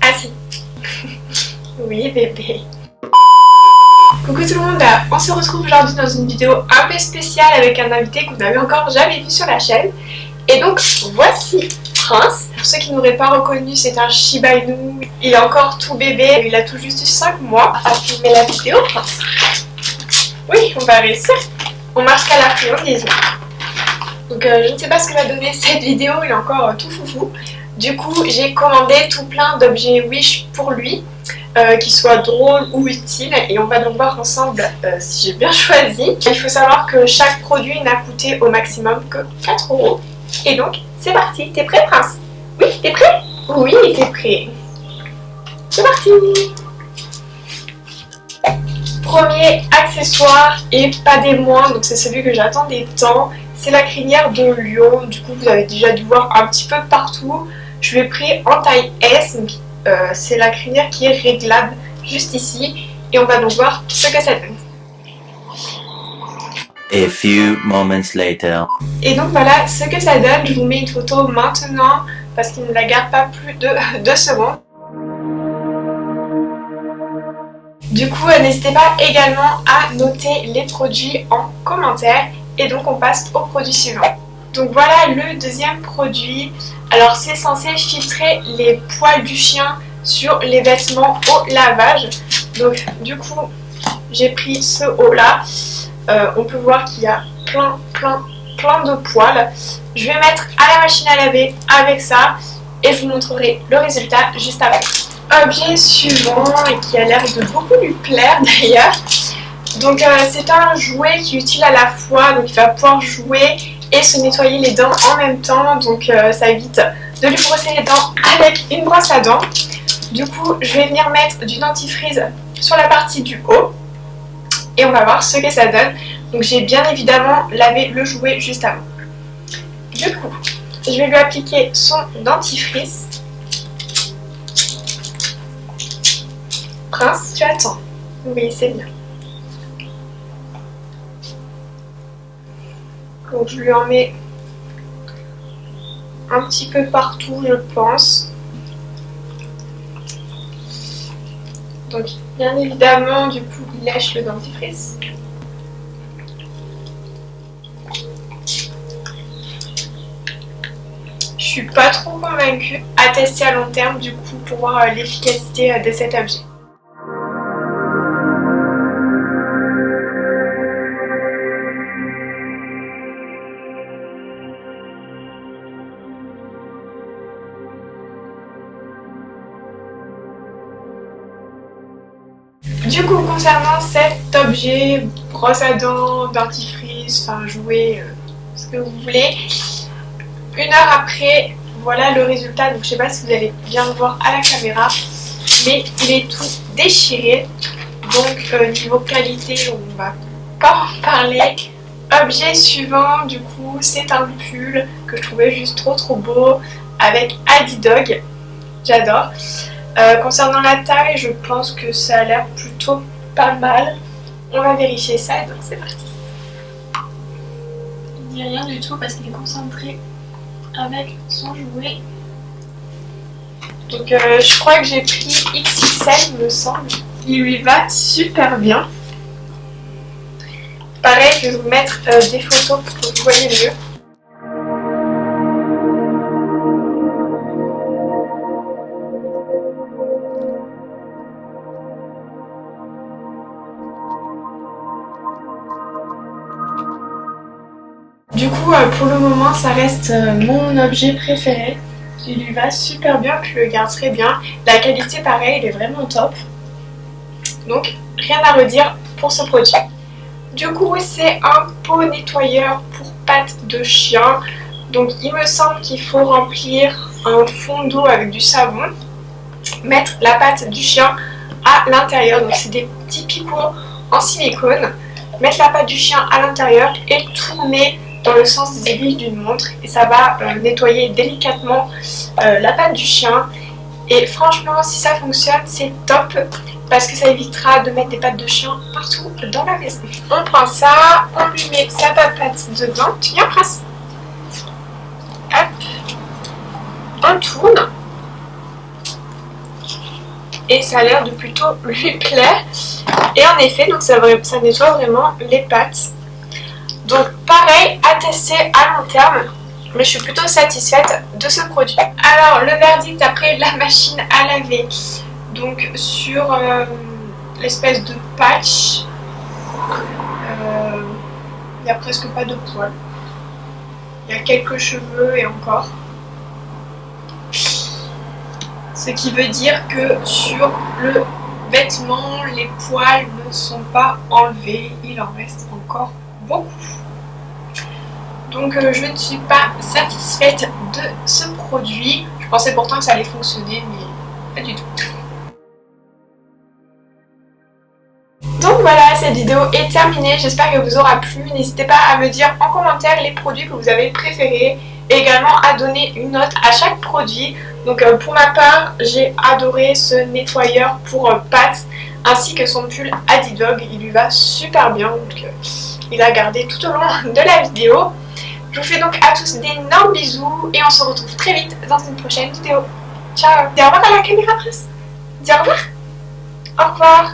Assis. Oui bébé. Coucou tout le monde, on se retrouve aujourd'hui dans une vidéo un peu spéciale avec un invité que vous n'avez encore jamais vu sur la chaîne. Et donc voici Prince. Pour ceux qui n'auraient pas reconnu, c'est un Shiba Inu. Il est encore tout bébé, il a tout juste 5 mois. À filmer la vidéo, Prince. Oui, on va réussir. On marche qu'à la friandise. Donc je ne sais pas ce que va donner cette vidéo, il est encore tout foufou. Du coup, j'ai commandé tout plein d'objets Wish pour lui. Qui soient drôles ou utiles, et on va donc voir ensemble si j'ai bien choisi. Il faut savoir que chaque produit n'a coûté au maximum que 4 €. Et donc c'est parti. T'es prêt, Prince? Oui, t'es prêt? Oui, t'es prêt. C'est parti. Premier accessoire et pas des moindres, donc c'est celui que j'attends des temps, c'est la crinière de lion. Du coup vous avez déjà dû voir un petit peu partout. Je l'ai pris en taille S. C'est la crinière qui est réglable juste ici, et on va donc voir ce que ça donne. A few moments later. Et donc voilà ce que ça donne. Je vous mets une photo maintenant parce qu'il ne la garde pas plus de 2 secondes. Du coup n'hésitez pas également à noter les produits en commentaire, et donc on passe au produit suivant. Donc voilà le deuxième produit. Alors c'est censé filtrer les poils du chien sur les vêtements au lavage. Donc du coup j'ai pris ce haut là. On peut voir qu'il y a plein de poils. Je vais mettre à la machine à laver avec ça et je vous montrerai le résultat juste après. Objet suivant, et qui a l'air de beaucoup lui plaire d'ailleurs. Donc c'est un jouet qui est utile à la fois, donc il va pouvoir jouer et se nettoyer les dents en même temps, donc ça évite de lui brosser les dents avec une brosse à dents. Du coup je vais venir mettre du dentifrice sur la partie du haut et on va voir ce que ça donne. Donc j'ai bien évidemment lavé le jouet juste avant. Du coup je vais lui appliquer son dentifrice. Prince, tu attends. Oui, c'est bien. Donc je lui en mets un petit peu partout, je pense. Donc bien évidemment, du coup, il lèche le dentifrice. Je suis pas trop convaincue. À tester à long terme, du coup, pour voir l'efficacité de cet objet. Du coup, concernant cet objet, brosse à dents, dentifrice, enfin jouet, ce que vous voulez, 1 heure après, voilà le résultat. Donc je sais pas si vous allez bien le voir à la caméra, mais il est tout déchiré. Donc niveau qualité, on va pas en parler. Objet suivant, du coup, c'est un pull que je trouvais juste trop beau avec Adidog. J'adore. Concernant la taille, je pense que ça a l'air plutôt pas mal. On va vérifier ça, donc c'est parti. Il dit rien du tout parce qu'il est concentré avec son jouet. Donc je crois que j'ai pris XXL, me semble. Il lui va super bien. Pareil, je vais vous mettre des photos pour que vous voyez mieux. Du coup, pour le moment, ça reste mon objet préféré. Il lui va super bien, puis je le garderai bien. La qualité, pareil, elle est vraiment top. Donc, rien à redire pour ce produit. Du coup, c'est un pot nettoyeur pour pattes de chien. Donc, il me semble qu'il faut remplir un fond d'eau avec du savon. Mettre la patte du chien à l'intérieur. Donc, c'est des petits picots en silicone. Mettre la patte du chien à l'intérieur et tourner dans le sens des aiguilles d'une montre, et ça va nettoyer délicatement la patte du chien. Et franchement, si ça fonctionne, c'est top parce que ça évitera de mettre des pattes de chien partout dans la maison. On prend ça, on lui met sa papate dedans. Tu viens, Prince? Hop, on tourne. et ça a l'air de plutôt lui plaire. Et en effet, donc ça nettoie vraiment les pattes. Donc pareil, à tester à long terme, mais je suis plutôt satisfaite de ce produit. Alors le verdict après la machine à laver, donc sur l'espèce de patch, il n'y a presque pas de poils. Il y a quelques cheveux et encore. Ce qui veut dire que sur le vêtement, les poils ne sont pas enlevés. Il en reste encore beaucoup. Donc je ne suis pas satisfaite de ce produit. Je pensais pourtant que ça allait fonctionner, mais pas du tout. Donc voilà, cette vidéo est terminée, j'espère qu'elle vous aura plu. N'hésitez pas à me dire en commentaire les produits que vous avez préférés et également à donner une note à chaque produit. Donc pour ma part, j'ai adoré ce nettoyeur pour pattes ainsi que son pull Adidog, il lui va super bien, donc il a gardé tout au long de la vidéo. Je vous fais donc à tous d'énormes bisous et on se retrouve très vite dans une prochaine vidéo. Ciao. Dis au revoir à la caméra, Prince. Dis au revoir. Au revoir.